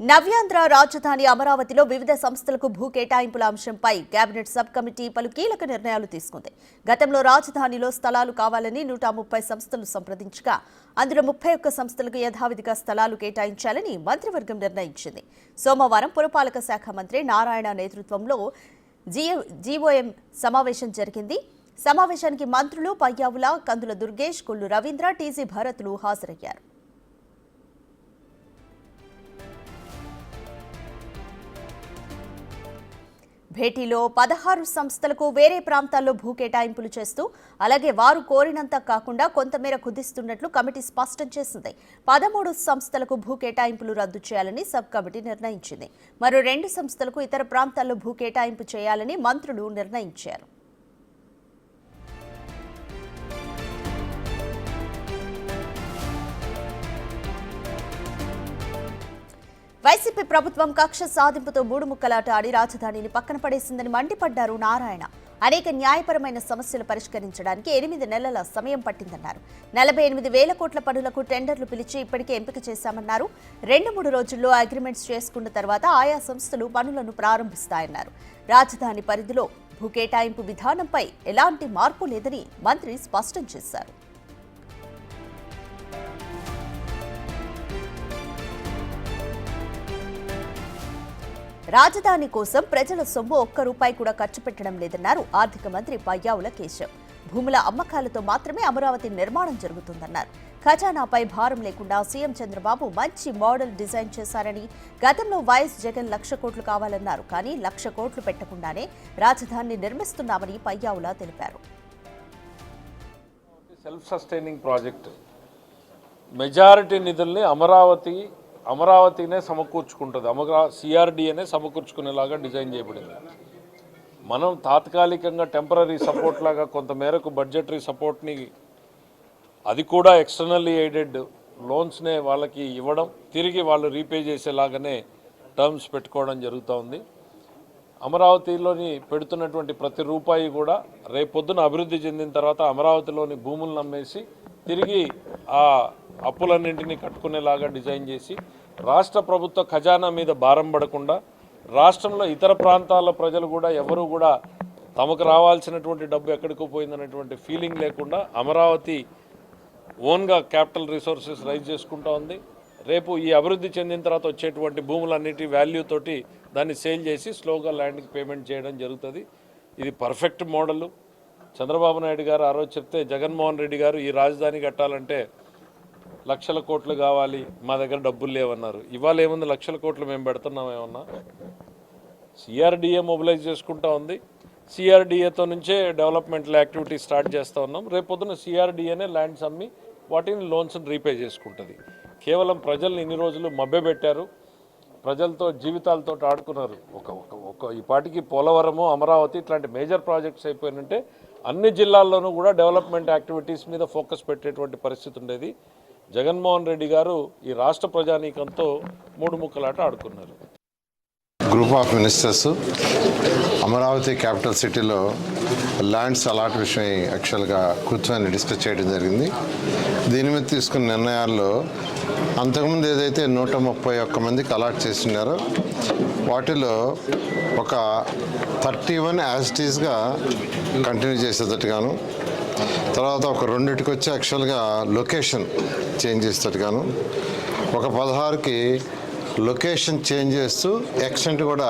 నవ్యాంధ్ర రాజధాని అమరావతిలో వివిధ సంస్థలకు భూ కేటాయింపుల అంశంపై కేబినెట్ సబ్ కమిటీ పలు కీలక నిర్ణయాలు తీసుకుంది. గతంలో రాజధానిలో స్థలాలు కావాలని 130 సంస్థలు సంప్రదించగా అందులో 31 సంస్థలకు యథావిధిగా స్థలాలు కేటాయించాలని మంత్రివర్గం నిర్ణయించింది. సోమవారం పురపాలక శాఖ మంత్రి నారాయణ నేతృత్వంలో జీఓఎం సమావేశం జరిగింది. సమావేశానికి మంత్రులు పయ్యావుల, కందుల దుర్గేష్, కొల్లు రవీంద్ర, టీజీ భరత్లు హాజరయ్యారు. భేటీలో 16 సంస్థలకు వేరే ప్రాంతాల్లో భూ కేటాయింపులు చేస్తూ అలాగే వారు కోరినంత కాకుండా కొంతమేర కుదిస్తున్నట్లు కమిటీ స్పష్టం చేసింది. 13 సంస్థలకు భూ కేటాయింపులు రద్దు చేయాలని సబ్ కమిటీ నిర్ణయించింది. మరో 2 సంస్థలకు ఇతర ప్రాంతాల్లో భూ కేటాయింపు చేయాలని మంత్రులు నిర్ణయించారు. వైసీపీ ప్రభుత్వం కక్ష సాధింపుతో మూడు ముక్కలాట ఆడి రాజధానిని పక్కన పడేసిందని మండిపడ్డారు నారాయణ. అనేక న్యాయపరమైన సమస్యలు పరిష్కరించడానికి 8 నెలల సమయం పట్టిందన్నారు. 48,000 కోట్ల పనులకు టెండర్లు పిలిచి ఇప్పటికే ఎంపిక చేశామన్నారు. 2-3 రోజుల్లో అగ్రిమెంట్స్ చేసుకున్న తర్వాత ఆయా సంస్థలు పనులను ప్రారంభిస్తాయన్నారు. రాజధాని పరిధిలో భూ కేటాయింపు విధానంపై ఎలాంటి మార్పు లేదని మంత్రి స్పష్టం చేశారు. రాజధాని కోసం ప్రజల సొమ్ము ఒక్క రూపాయి కూడా ఖర్చు పెట్టడం లేదన్నారు ఆర్థిక మంత్రి పయ్యావుల కేశవ్. భూముల అమ్మకాలతో మాత్రమే అమరావతి నిర్మాణం జరుగుతుందన్నారు. ఖజానాపై భారం లేకుండా సీఎం చంద్రబాబు మంచి మోడల్ డిజైన్ చేశారని, గతంలో వైఎస్ జగన్ 1,00,000 కోట్లు కావాలన్నారు. కానీ 1,00,000 కోట్లు పెట్టకుండానే రాజధానిని నిర్మిస్తున్నామని పయ్యావుల తెలిపారు. సెల్ఫ్ సస్టైనింగ్ ప్రాజెక్ట్ మెజారిటీ నిధుల్ని అమరావతినే సమకూర్చుకుంటుంది. సిఆర్డీఏనే సమకూర్చుకునేలాగా డిజైన్ చేయబడింది. మనం తాత్కాలికంగా టెంపరీ సపోర్ట్ లాగా కొంతమేరకు బడ్జెటరీ సపోర్ట్ని, అది కూడా ఎక్స్టర్నల్లీ ఎయిడెడ్ లోన్స్నే వాళ్ళకి ఇవ్వడం, తిరిగి వాళ్ళు రీపే చేసేలాగానే టర్మ్స్ పెట్టుకోవడం జరుగుతూ ఉంది. అమరావతిలోని పెడుతున్నటువంటి ప్రతి రూపాయి కూడా రేపొద్దున అభివృద్ధి చెందిన తర్వాత అమరావతిలోని భూములను అమ్మేసి తిరిగి ఆ అప్పులన్నింటినీ కట్టుకునేలాగా డిజైన్ చేసి రాష్ట్ర ప్రభుత్వ ఖజానా మీద భారం పడకుండా, రాష్ట్రంలో ఇతర ప్రాంతాల ప్రజలు కూడా ఎవరు కూడా తమకు రావాల్సినటువంటి డబ్బు ఎక్కడికి పోయిందనేటువంటి ఫీలింగ్ లేకుండా అమరావతి ఓన్గా క్యాపిటల్ రిసోర్సెస్ రైజ్ చేసుకుంటూ ఉంది. రేపు ఈ అభివృద్ధి చెందిన తర్వాత వచ్చేటువంటి భూములన్నిటి వాల్యూ తోటి దాన్ని సేల్ చేసి స్లోగా ల్యాండ్కి పేమెంట్ చేయడం జరుగుతుంది. ఇది పర్ఫెక్ట్ మోడల్. చంద్రబాబు నాయుడు గారు ఆ రోజు చెప్తే జగన్మోహన్ రెడ్డి గారు ఈ రాజధాని కట్టాలంటే 1,00,000 కోట్లు కావాలి, మా దగ్గర డబ్బులు లేవన్నారు. ఇవాళ ఏముంది, 1,00,000 కోట్లు మేము పెడుతున్నాం ఏమన్నా? సిఆర్డీఏ మొబిలైజ్ చేసుకుంటా ఉంది. సిఆర్డీఏతో నుంచే డెవలప్మెంటల్ యాక్టివిటీ స్టార్ట్ చేస్తూ ఉన్నాం. రేపొద్దున సిఆర్డీఏనే ల్యాండ్స్ అమ్మి వాటిని లోన్స్ని రీపే చేసుకుంటుంది. కేవలం ప్రజల్ని ఇన్ని రోజులు మభ్యపెట్టారు, ప్రజలతో జీవితాలతో ఆడుకున్నారు. ఈ పాటికి పోలవరము, అమరావతి ఇట్లాంటి మేజర్ ప్రాజెక్ట్స్ అయిపోయినంటే అన్ని జిల్లాల్లోనూ కూడా డెవలప్మెంట్ యాక్టివిటీస్ మీద ఫోకస్ పెట్టేటువంటి పరిస్థితి ఉండేది. జగన్మోహన్ రెడ్డి గారు ఈ రాష్ట్ర ప్రజానీకంతో మూడు ముక్కలాట ఆడుకున్నారు. Group of ministers Amaravati capital సిటీలో ల్యాండ్స్ అలాట్ విషయం యాక్చువల్గా కూర్చొని డిస్కస్ చేయడం జరిగింది. దీని మీద తీసుకున్న నిర్ణయాల్లో అంతకుముందు ఏదైతే 131 మందికి అలాట్ చేస్తున్నారో వాటిలో ఒక 31 యాజ్ ఇట్ ఈస్గా కంటిన్యూ చేసేటట్టుగాను, తర్వాత ఒక 2కి వచ్చి యాక్చువల్గా లొకేషన్ చేంజ్ చేసేటట్టుగాను, ఒక 16కి లొకేషన్ చేంజ్ చేస్తూ ఎక్స్టెంట్ కూడా